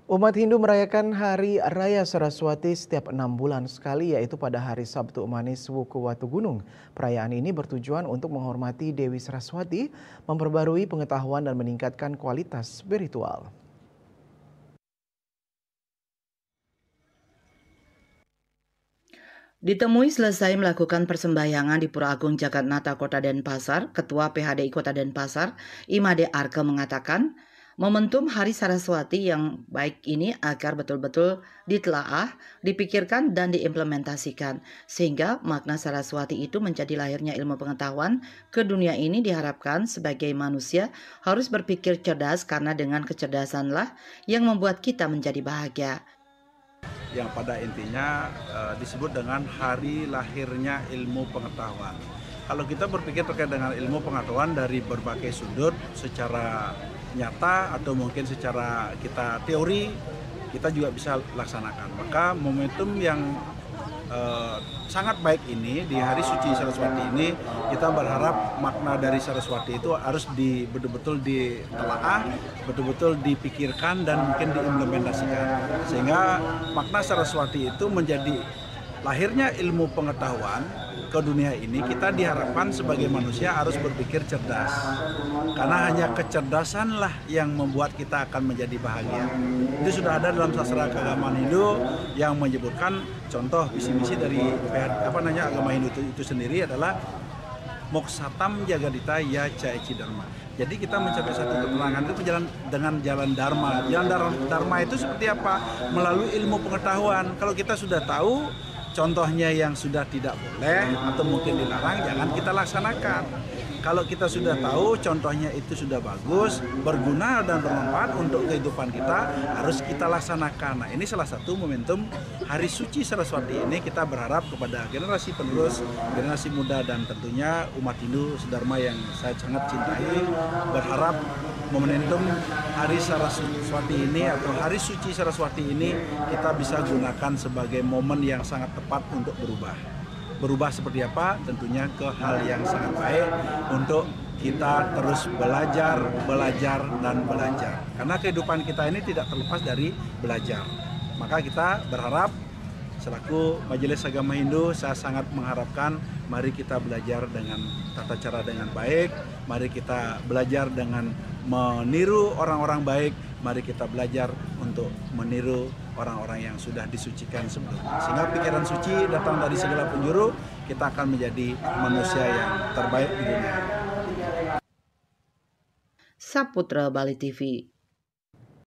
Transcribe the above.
Umat Hindu merayakan Hari Raya Saraswati setiap 6 bulan sekali, yaitu pada hari Sabtu Manis Wuku Watu Gunung. Perayaan ini bertujuan untuk menghormati Dewi Saraswati, memperbarui pengetahuan dan meningkatkan kualitas spiritual. Ditemui selesai melakukan persembahyangan di Pura Agung Jagatnata Kota Denpasar, Ketua PHDI Kota Denpasar, Imade Arke mengatakan, momentum Hari Saraswati yang baik ini agar betul-betul ditelaah, dipikirkan, dan diimplementasikan, sehingga makna Saraswati itu menjadi lahirnya ilmu pengetahuan ke dunia ini. Diharapkan sebagai manusia harus berpikir cerdas, karena dengan kecerdasanlah yang membuat kita menjadi bahagia. Yang pada intinya disebut dengan hari lahirnya ilmu pengetahuan. Kalau kita berpikir terkait dengan ilmu pengetahuan dari berbagai sudut, secara nyata atau mungkin secara kita teori, kita juga bisa laksanakan. Maka momentum yang sangat baik ini di hari suci Saraswati ini, kita berharap makna dari Saraswati itu harus betul-betul ditelaah, betul-betul dipikirkan dan mungkin diimplementasikan, sehingga makna Saraswati itu menjadi lahirnya ilmu pengetahuan ke dunia ini. Kita diharapkan sebagai manusia harus berpikir cerdas, karena hanya kecerdasanlah yang membuat kita akan menjadi bahagia. Itu sudah ada dalam sastra keagamaan Hindu yang menyebutkan contoh visi misi dari agama Hindu itu sendiri adalah Moksatam Jagadita Ya Caici Dharma. Jadi kita mencapai satu ketenangan itu dengan jalan Dharma. Jalan Dharma itu seperti apa? Melalui ilmu pengetahuan. Kalau kita sudah tahu contohnya yang sudah tidak boleh atau mungkin dilarang, jangan kita laksanakan. Kalau kita sudah tahu contohnya itu sudah bagus, berguna dan bermanfaat untuk kehidupan kita, harus kita laksanakan. Nah, ini salah satu momentum Hari Suci Saraswati ini. Kita berharap kepada generasi penerus, generasi muda, dan tentunya umat Hindu sedharma yang saya sangat cintai, berharap momentum Hari Saraswati ini atau Hari Suci Saraswati ini kita bisa gunakan sebagai momen yang sangat tepat untuk berubah. Berubah seperti apa? Tentunya ke hal yang sangat baik untuk kita terus belajar, dan belajar. Karena kehidupan kita ini tidak terlepas dari belajar. Maka kita berharap selaku Majelis Agama Hindu, saya sangat mengharapkan mari kita belajar dengan tata cara dengan baik, mari kita belajar dengan meniru orang-orang baik, mari kita belajar untuk meniru orang-orang yang sudah disucikan sebelumnya. Sehingga pikiran suci datang dari segala penjuru, kita akan menjadi manusia yang terbaik di dunia. Saputra Bali TV.